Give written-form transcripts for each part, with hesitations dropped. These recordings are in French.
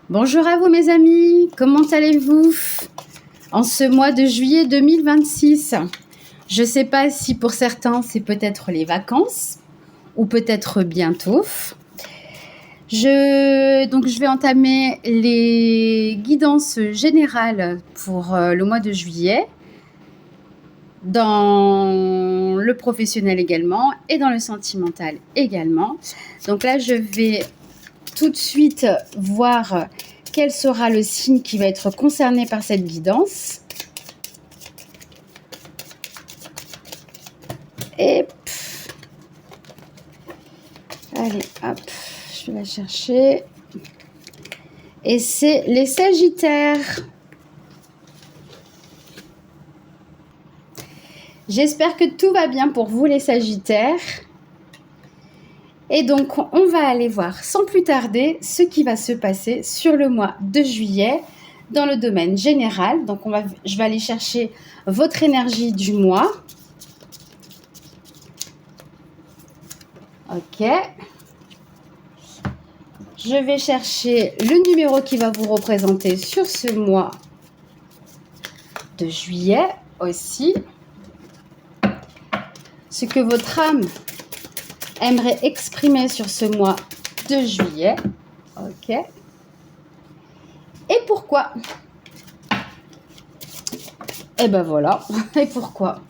Bonjour à vous mes amis, comment allez-vous en ce mois de juillet 2026? Je ne sais pas si pour certains c'est peut-être les vacances ou peut-être bientôt. Je vais entamer les guidances générales pour le mois de juillet, dans le professionnel également et dans le sentimental également. Donc là, je vais tout de suite voir quel sera le signe qui va être concerné par cette guidance. Et allez, hop, je vais la chercher. Et c'est les Sagittaires. J'espère que tout va bien pour vous les Sagittaires. Et donc, on va aller voir sans plus tarder ce qui va se passer sur le mois de juillet dans le domaine général. Donc, je vais aller chercher votre énergie du mois. Ok. Je vais chercher le numéro qui va vous représenter sur ce mois de juillet aussi. Ce que votre âme aimerait exprimer sur ce mois de juillet. Ok. Et pourquoi? Et ben voilà. Et pourquoi?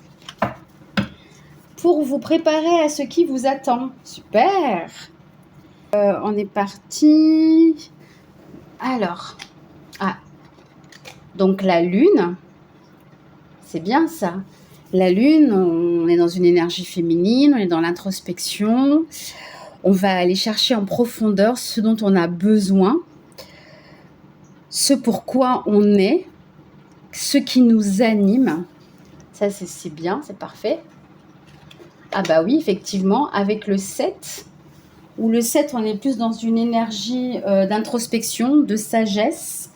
Pour vous préparer à ce qui vous attend. Super. On est parti. Alors. Donc la lune. C'est bien ça. La lune, on est dans une énergie féminine, on est dans l'introspection. On va aller chercher en profondeur ce dont on a besoin, ce pourquoi on est, ce qui nous anime. Ça, c'est bien, c'est parfait. Ah bah oui, effectivement, avec le 7, où le 7, on est plus dans une énergie d'introspection, de sagesse.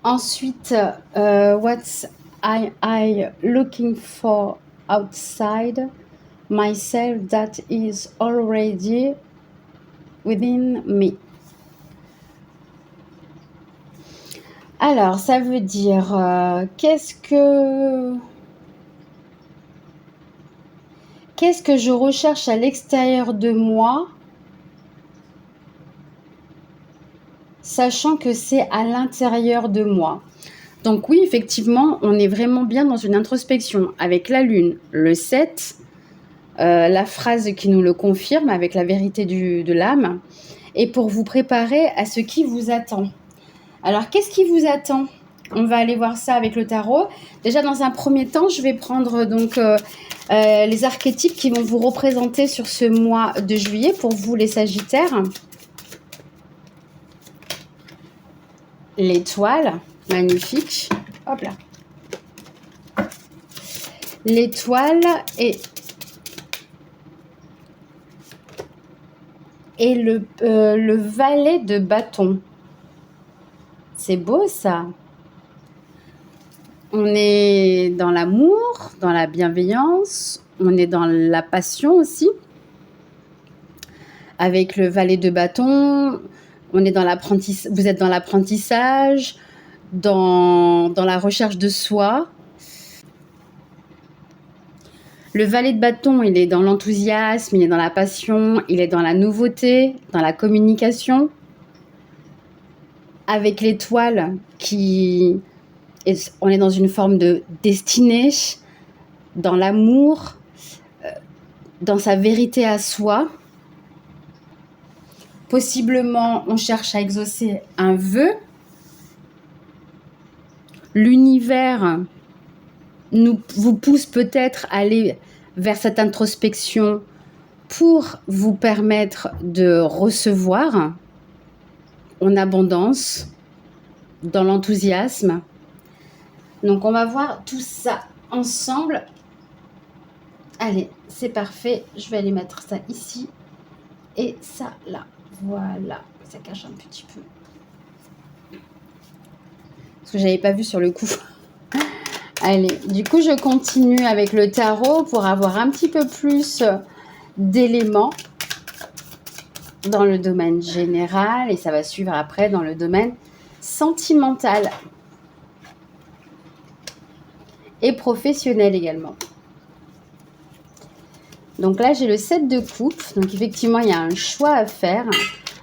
Ensuite, what's I looking for outside myself that is already within me. Alors, ça veut dire qu'est-ce que je recherche à l'extérieur de moi, sachant que c'est à l'intérieur de moi. Donc oui, effectivement, on est vraiment bien dans une introspection avec la lune, le 7, la phrase qui nous le confirme avec la vérité de l'âme, et pour vous préparer à ce qui vous attend. Alors, qu'est-ce qui vous attend? On va aller voir ça avec le tarot. Déjà, dans un premier temps, je vais prendre donc les archétypes qui vont vous représenter sur ce mois de juillet pour vous, les Sagittaires. L'étoile, magnifique. Hop là. L'étoile et le valet de bâton. C'est beau ça. On est dans l'amour, dans la bienveillance, on est dans la passion aussi. Avec le valet de bâton, on est dans vous êtes dans l'apprentissage, dans la recherche de soi. Le valet de bâton, il est dans l'enthousiasme, il est dans la passion, il est dans la nouveauté, dans la communication. Avec l'étoile, on est dans une forme de destinée, dans l'amour, dans sa vérité à soi. Possiblement, on cherche à exaucer un vœu. L'univers vous pousse peut-être à aller vers cette introspection pour vous permettre de recevoir en abondance, dans l'enthousiasme. Donc, on va voir tout ça ensemble. Allez, c'est parfait. Je vais aller mettre ça ici et ça là. Voilà, ça cache un petit peu. Parce que je n'avais pas vu sur le coup. Allez, du coup, je continue avec le tarot pour avoir un petit peu plus d'éléments. dans le domaine général et ça va suivre après dans le domaine sentimental et professionnel également. Donc là, j'ai le 7 de coupe. Donc effectivement, il y a un choix à faire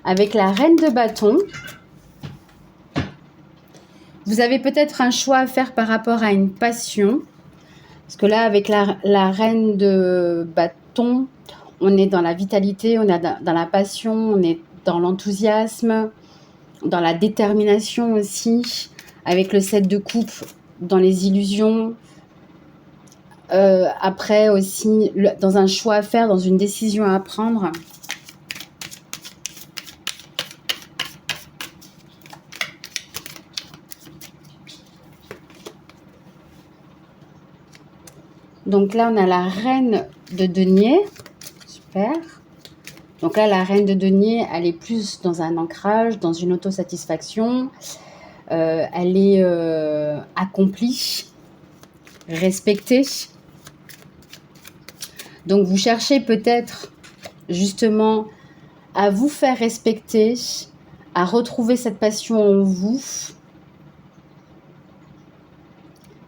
avec la reine de bâton. Vous avez peut-être un choix à faire par rapport à une passion. Parce que là, avec la reine de bâton, on est dans la vitalité, on est dans la passion, on est dans l'enthousiasme, dans la détermination aussi. Avec le 7 de coupe, dans les illusions. Après aussi, dans un choix à faire, dans une décision à prendre. Donc là, on a la reine de denier. Super. Donc là, la reine de denier, elle est plus dans un ancrage, dans une autosatisfaction. Elle est accomplie, respectée. Donc vous cherchez peut-être justement à vous faire respecter, à retrouver cette passion en vous,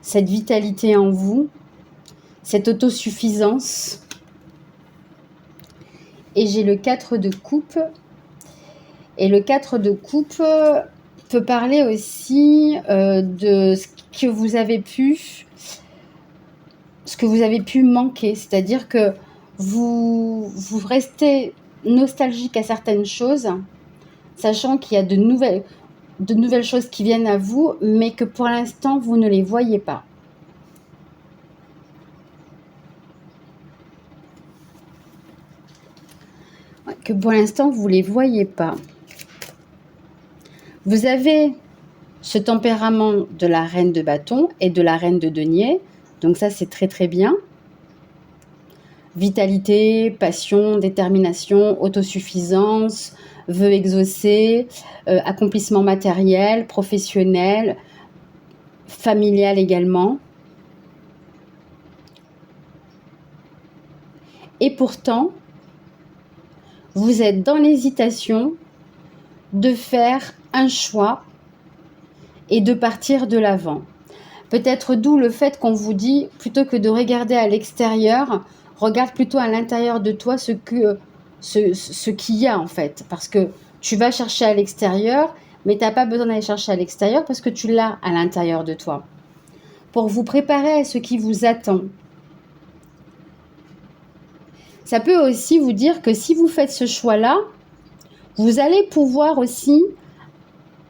cette vitalité en vous, cette autosuffisance. Et j'ai le 4 de coupe. Et le 4 de coupe peut parler aussi de ce que vous avez pu manquer. C'est-à-dire que vous restez nostalgique à certaines choses, sachant qu'il y a de nouvelles choses qui viennent à vous, mais que pour l'instant, vous ne les voyez pas. Que pour l'instant, vous ne les voyez pas. Vous avez ce tempérament de la reine de bâton et de la reine de denier. Donc ça, c'est très très bien. Vitalité, passion, détermination, autosuffisance, vœux exaucés, accomplissement matériel, professionnel, familial également. Et pourtant, vous êtes dans l'hésitation de faire un choix et de partir de l'avant. Peut-être d'où le fait qu'on vous dit, plutôt que de regarder à l'extérieur, regarde plutôt à l'intérieur de toi ce qu'il y a en fait. Parce que tu vas chercher à l'extérieur, mais tu n'as pas besoin d'aller chercher à l'extérieur parce que tu l'as à l'intérieur de toi. Pour vous préparer à ce qui vous attend. Ça peut aussi vous dire que si vous faites ce choix-là, vous allez pouvoir aussi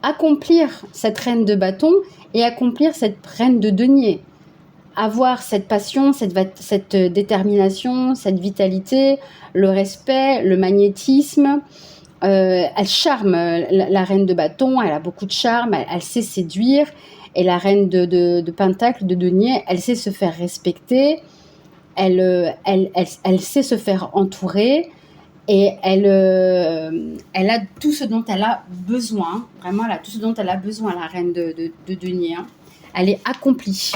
accomplir cette reine de bâton et accomplir cette reine de denier. Avoir cette passion, cette détermination, cette vitalité, le respect, le magnétisme. Elle charme, la reine de bâton, elle a beaucoup de charme, elle sait séduire. Et la reine de pentacle, de denier, elle sait se faire respecter, elle sait se faire entourer. Et elle a tout ce dont elle a besoin. Vraiment, elle a tout ce dont elle a besoin, la reine de denier. Hein. Elle est accomplie.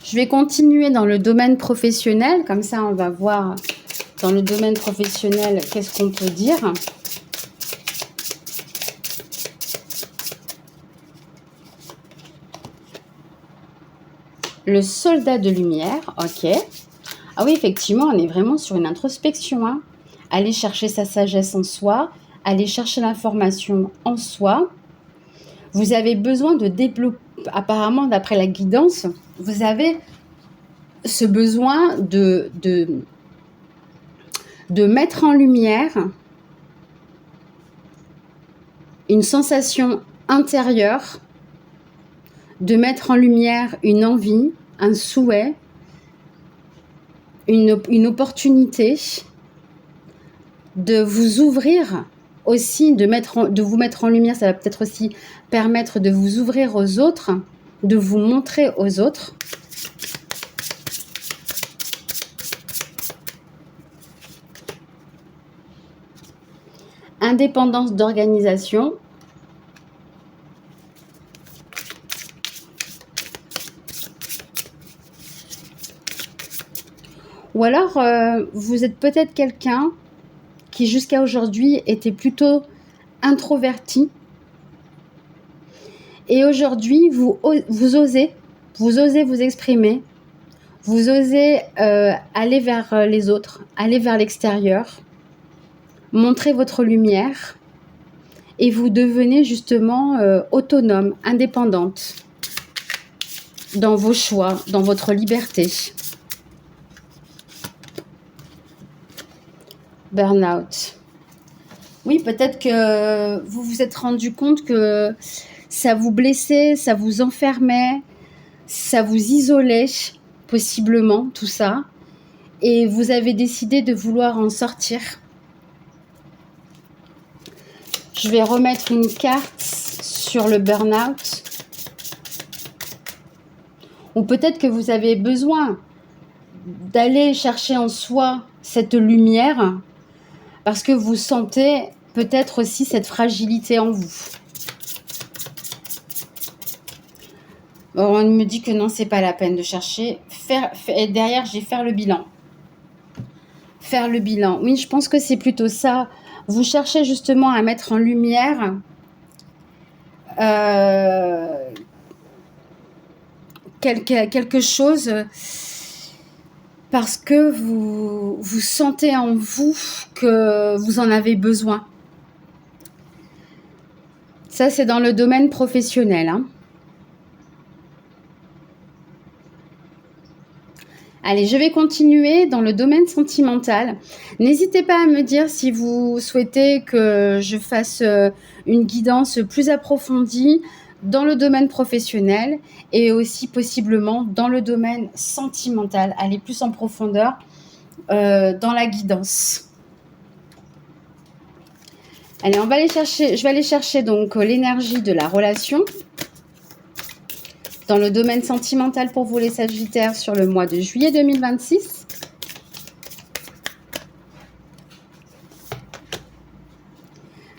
Je vais continuer dans le domaine professionnel. Comme ça, on va voir dans le domaine professionnel qu'est-ce qu'on peut dire. Le soldat de lumière. Ok. Ah oui, effectivement, on est vraiment sur une introspection. Hein. Aller chercher sa sagesse en soi, aller chercher l'information en soi. Vous avez besoin de développer, apparemment, d'après la guidance, vous avez ce besoin de mettre en lumière une sensation intérieure, de mettre en lumière une envie, un souhait, une opportunité de vous ouvrir aussi, de vous mettre en lumière. Ça va peut-être aussi permettre de vous ouvrir aux autres, de vous montrer aux autres. Indépendance d'organisation. Ou alors, vous êtes peut-être quelqu'un qui jusqu'à aujourd'hui était plutôt introverti. Et aujourd'hui, vous osez vous exprimer, vous osez aller vers les autres, aller vers l'extérieur, montrer votre lumière et vous devenez justement autonome, indépendante dans vos choix, dans votre liberté. Burnout. Oui, peut-être que vous vous êtes rendu compte que ça vous blessait, ça vous enfermait, ça vous isolait, possiblement, tout ça. Et vous avez décidé de vouloir en sortir. Je vais remettre une carte sur le burn-out. Ou peut-être que vous avez besoin d'aller chercher en soi cette lumière parce que vous sentez peut-être aussi cette fragilité en vous. On me dit que non, c'est pas la peine de chercher. Et derrière, j'ai faire le bilan. Faire le bilan. Oui, je pense que c'est plutôt ça. Vous cherchez justement à mettre en lumière quelque chose parce que vous sentez en vous que vous en avez besoin. Ça, c'est dans le domaine professionnel, hein. Allez, je vais continuer dans le domaine sentimental. N'hésitez pas à me dire si vous souhaitez que je fasse une guidance plus approfondie dans le domaine professionnel et aussi possiblement dans le domaine sentimental. Aller plus en profondeur dans la guidance. Allez, je vais aller chercher donc l'énergie de la relation dans le domaine sentimental pour vous les Sagittaires sur le mois de juillet 2026.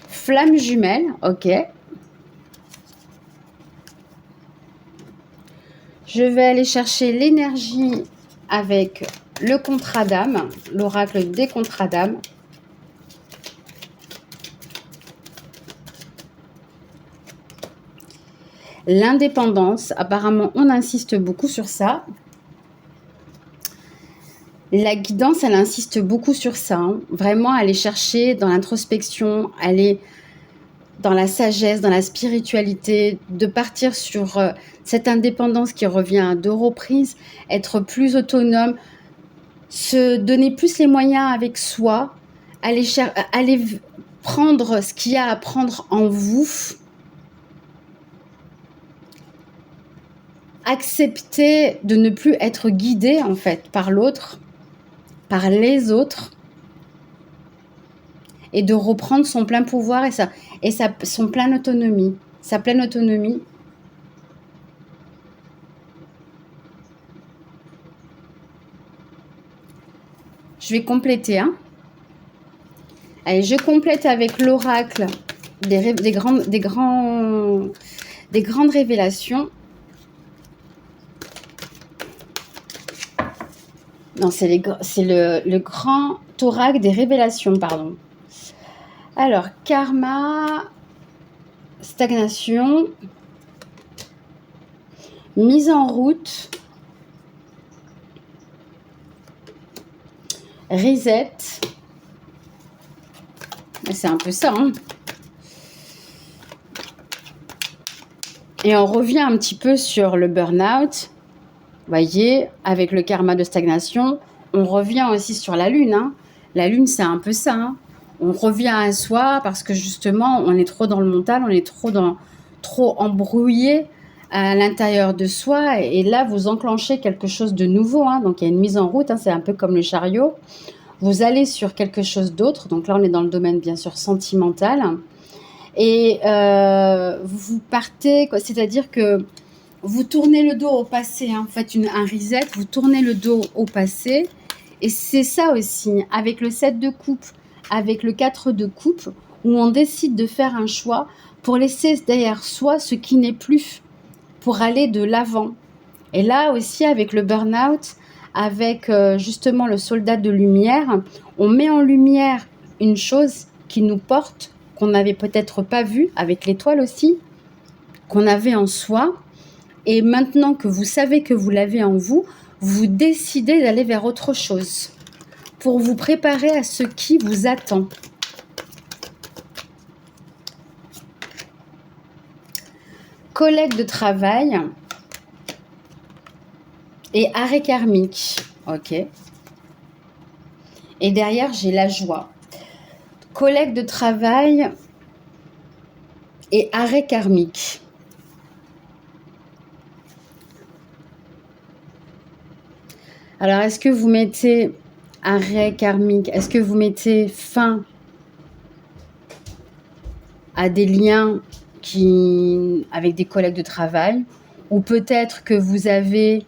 Flamme jumelle, ok. Je vais aller chercher l'énergie avec le contrat d'âme, l'oracle des contrats d'âme. L'indépendance, apparemment on insiste beaucoup sur ça. La guidance, elle insiste beaucoup sur ça, hein. Vraiment aller chercher dans l'introspection, aller dans la sagesse, dans la spiritualité, de partir sur cette indépendance qui revient à 2 reprises, être plus autonome, se donner plus les moyens avec soi, aller prendre ce qu'il y a à prendre en vous, accepter de ne plus être guidé en fait par l'autre, par les autres, et de reprendre son plein pouvoir et son pleine autonomie, sa pleine autonomie. Je vais compléter, hein. Allez, je complète avec l'oracle des grandes révélations. Non, c'est le grand oracle des révélations, pardon. Alors, karma, stagnation, mise en route, reset. C'est un peu ça, hein. Et on revient un petit peu sur le burn-out. Vous voyez, avec le karma de stagnation, on revient aussi sur la lune, hein. La lune, c'est un peu ça, hein. On revient à soi parce que justement, on est trop dans le mental, on est trop embrouillé à l'intérieur de soi. Et là, vous enclenchez quelque chose de nouveau, hein. Donc, il y a une mise en route, hein. C'est un peu comme le chariot. Vous allez sur quelque chose d'autre. Donc là, on est dans le domaine, bien sûr, sentimental. Et vous partez, quoi. C'est-à-dire que vous tournez le dos au passé, hein. Vous faites un reset, vous tournez le dos au passé. Et c'est ça aussi, avec le 7 de coupe, avec le 4 de coupe, où on décide de faire un choix pour laisser derrière soi ce qui n'est plus, pour aller de l'avant. Et là aussi, avec le burn-out, avec justement le soldat de lumière, on met en lumière une chose qui nous porte, qu'on n'avait peut-être pas vue, avec l'étoile aussi, qu'on avait en soi. Et maintenant que vous savez que vous l'avez en vous, vous décidez d'aller vers autre chose pour vous préparer à ce qui vous attend. Collègue de travail et arrêt karmique. Ok. Et derrière, j'ai la joie. Collègue de travail et arrêt karmique. Alors, est-ce que vous mettez arrêt karmique? Est-ce que vous mettez fin à des liens avec des collègues de travail? Ou peut-être que vous avez...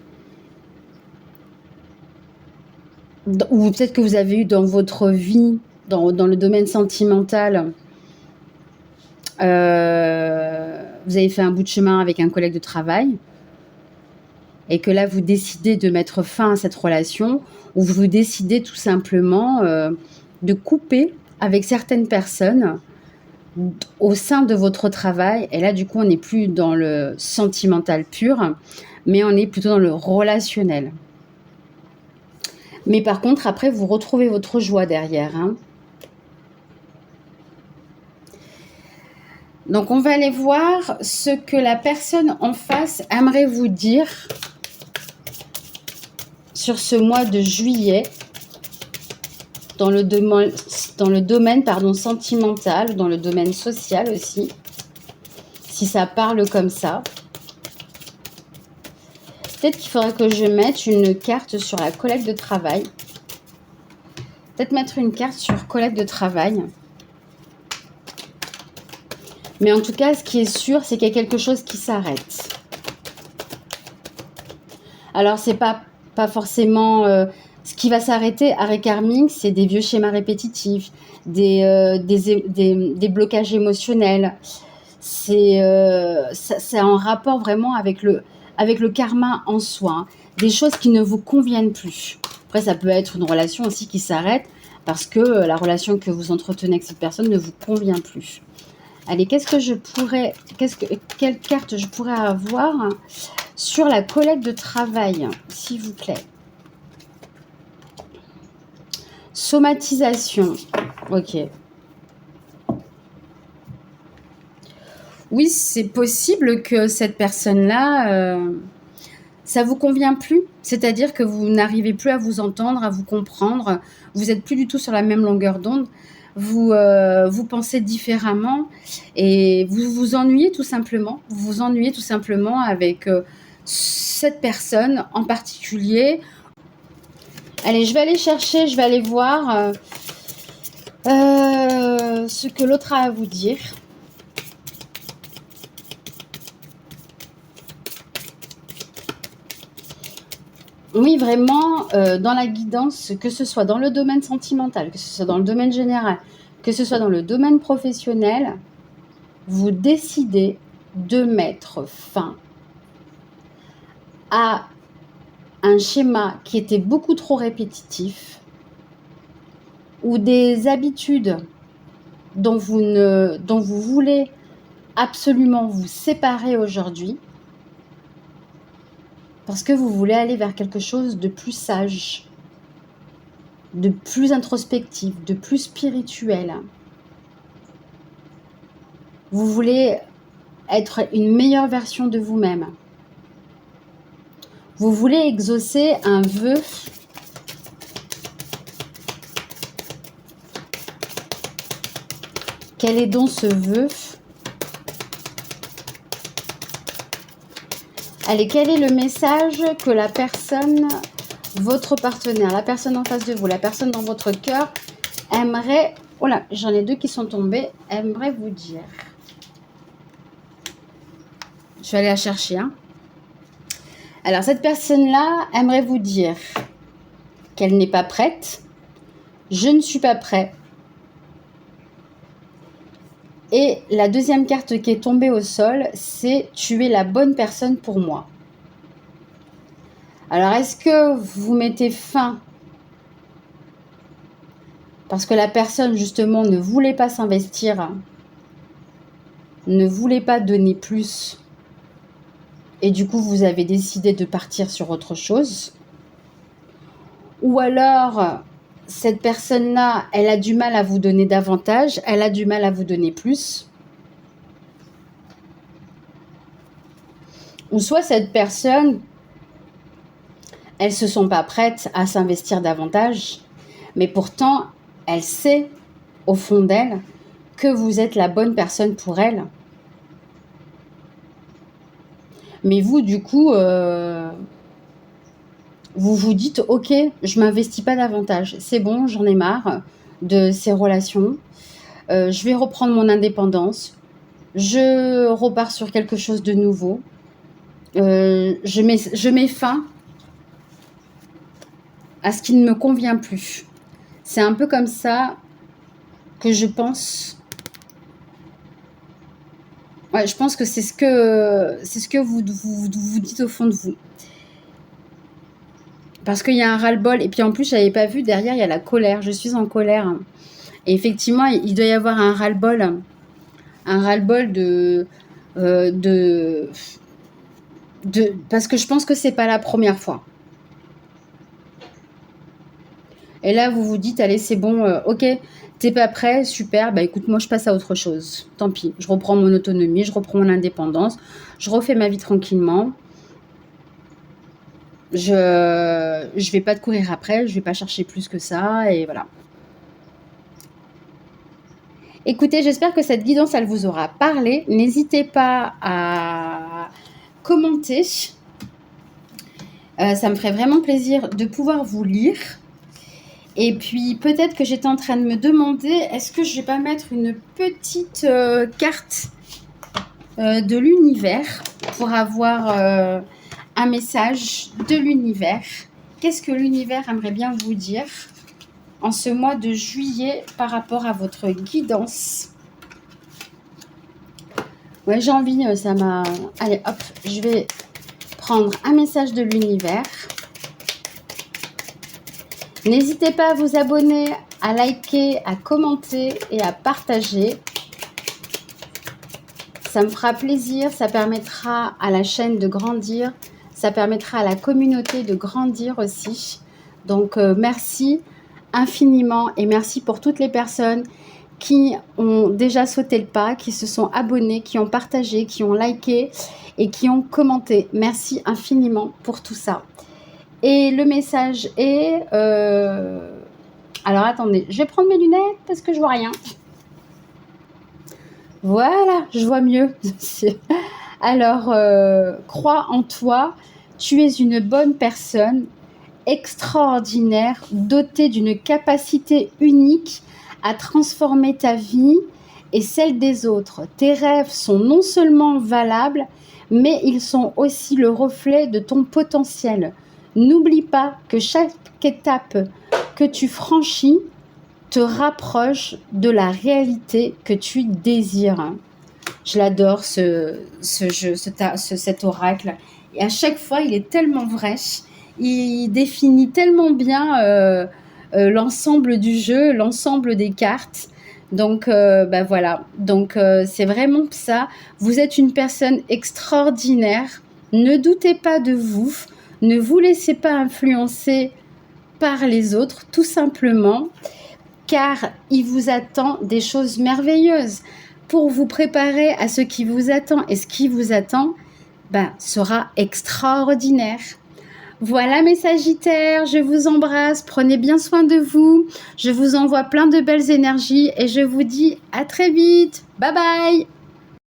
Ou peut-être que vous avez eu dans votre vie, dans le domaine sentimental, vous avez fait un bout de chemin avec un collègue de travail et que là, vous décidez de mettre fin à cette relation, ou vous décidez tout simplement de couper avec certaines personnes au sein de votre travail. Et là, du coup, on n'est plus dans le sentimental pur, mais on est plutôt dans le relationnel. Mais par contre, après, vous retrouvez votre joie derrière. Hein. Donc, on va aller voir ce que la personne en face aimerait vous dire sur ce mois de juillet dans le domaine sentimental, dans le domaine social aussi, si ça parle comme ça. Peut-être qu'il faudrait que je mette une carte sur la collègue de travail. Peut-être mettre une carte sur collègue de travail. Mais en tout cas, ce qui est sûr, c'est qu'il y a quelque chose qui s'arrête. Alors, c'est pas forcément... ce qui va s'arrêter, arrêt karmique, c'est des vieux schémas répétitifs, des blocages émotionnels. C'est en rapport vraiment avec le karma en soi. Hein. Des choses qui ne vous conviennent plus. Après, ça peut être une relation aussi qui s'arrête parce que la relation que vous entretenez avec cette personne ne vous convient plus. Allez, quelle carte je pourrais avoir sur la collègue de travail, s'il vous plaît? Somatisation. Ok. Oui, c'est possible que cette personne-là, ça vous convient plus. C'est-à-dire que vous n'arrivez plus à vous entendre, à vous comprendre. Vous n'êtes plus du tout sur la même longueur d'onde. Vous pensez différemment et vous vous ennuyez tout simplement. Vous vous ennuyez tout simplement avec cette personne en particulier. Allez, je vais aller chercher, je vais aller voir ce que l'autre a à vous dire. Oui, vraiment, dans la guidance, que ce soit dans le domaine sentimental, que ce soit dans le domaine général, que ce soit dans le domaine professionnel, vous décidez de mettre fin à un schéma qui était beaucoup trop répétitif ou des habitudes dont vous voulez absolument vous séparer aujourd'hui parce que vous voulez aller vers quelque chose de plus sage, de plus introspectif, de plus spirituel. Vous voulez être une meilleure version de vous-même. Vous voulez exaucer un vœu Quel est donc ce vœu? Allez, quel est le message que la personne, votre partenaire, la personne en face de vous, la personne dans votre cœur aimerait... Oh là, j'en ai deux qui sont tombés. Aimerait vous dire. Je vais aller la chercher. Hein. Alors, cette personne-là aimerait vous dire qu'elle n'est pas prête. Je ne suis pas prêt. Et la deuxième carte qui est tombée au sol, c'est « Tu es la bonne personne pour moi ». Alors, est-ce que vous mettez fin parce que la personne, justement, ne voulait pas s'investir, ne voulait pas donner plus, et du coup, vous avez décidé de partir sur autre chose? Ou alors, cette personne-là, elle a du mal à vous donner davantage, elle a du mal à vous donner plus? Ou soit cette personne, elles ne se sont pas prêtes à s'investir davantage, mais pourtant, elle sait, au fond d'elle, que vous êtes la bonne personne pour elle. Mais vous, du coup, vous vous dites: «OK, je m'investis pas davantage. C'est bon, j'en ai marre de ces relations. Je vais reprendre mon indépendance. Je repars sur quelque chose de nouveau. Je mets fin à ce qui ne me convient plus». C'est un peu comme ça que je pense. Ouais, je pense que c'est ce que vous dites au fond de vous. Parce qu'il y a un ras-le-bol et puis en plus, je n'avais pas vu derrière, il y a la colère. Je suis en colère et effectivement, il doit y avoir un ras-le-bol de parce que je pense que c'est pas la première fois. Et là, vous vous dites: «Allez, c'est bon, OK, t'es pas prêt, super, bah écoute, moi je passe à autre chose. Tant pis, je reprends mon autonomie, je reprends mon indépendance, je refais ma vie tranquillement. Je vais pas te courir après, je vais pas chercher plus que ça et voilà». Écoutez, j'espère que cette guidance, elle vous aura parlé. N'hésitez pas à commenter. Ça me ferait vraiment plaisir de pouvoir vous lire. Et puis, peut-être que j'étais en train de me demander, est-ce que je vais pas mettre une petite carte de l'univers pour avoir un message de l'univers? Qu'est-ce que l'univers aimerait bien vous dire en ce mois de juillet par rapport à votre guidance? Ouais, j'ai envie, ça m'a... Allez, hop, je vais prendre un message de l'univers. N'hésitez pas à vous abonner, à liker, à commenter et à partager. Ça me fera plaisir, ça permettra à la chaîne de grandir, ça permettra à la communauté de grandir aussi. Donc, merci infiniment et merci pour toutes les personnes qui ont déjà sauté le pas, qui se sont abonnés, qui ont partagé, qui ont liké et qui ont commenté. Merci infiniment pour tout ça. Et le message est... Alors, attendez, je vais prendre mes lunettes parce que je vois rien. Voilà, je vois mieux. Alors, crois en toi, tu es une bonne personne, extraordinaire, dotée d'une capacité unique à transformer ta vie et celle des autres. Tes rêves sont non seulement valables, mais ils sont aussi le reflet de ton potentiel. N'oublie pas que chaque étape que tu franchis te rapproche de la réalité que tu désires. Je l'adore cet oracle. Et à chaque fois, il est tellement vrai. Il définit tellement bien l'ensemble du jeu, l'ensemble des cartes. Donc, bah voilà. Donc, c'est vraiment ça. Vous êtes une personne extraordinaire. Ne doutez pas de vous. Ne vous laissez pas influencer par les autres, tout simplement, car il vous attend des choses merveilleuses. Pour vous préparer à ce qui vous attend, et ce qui vous attend sera extraordinaire. Voilà mes Sagittaires, je vous embrasse, prenez bien soin de vous, je vous envoie plein de belles énergies et je vous dis à très vite. Bye bye.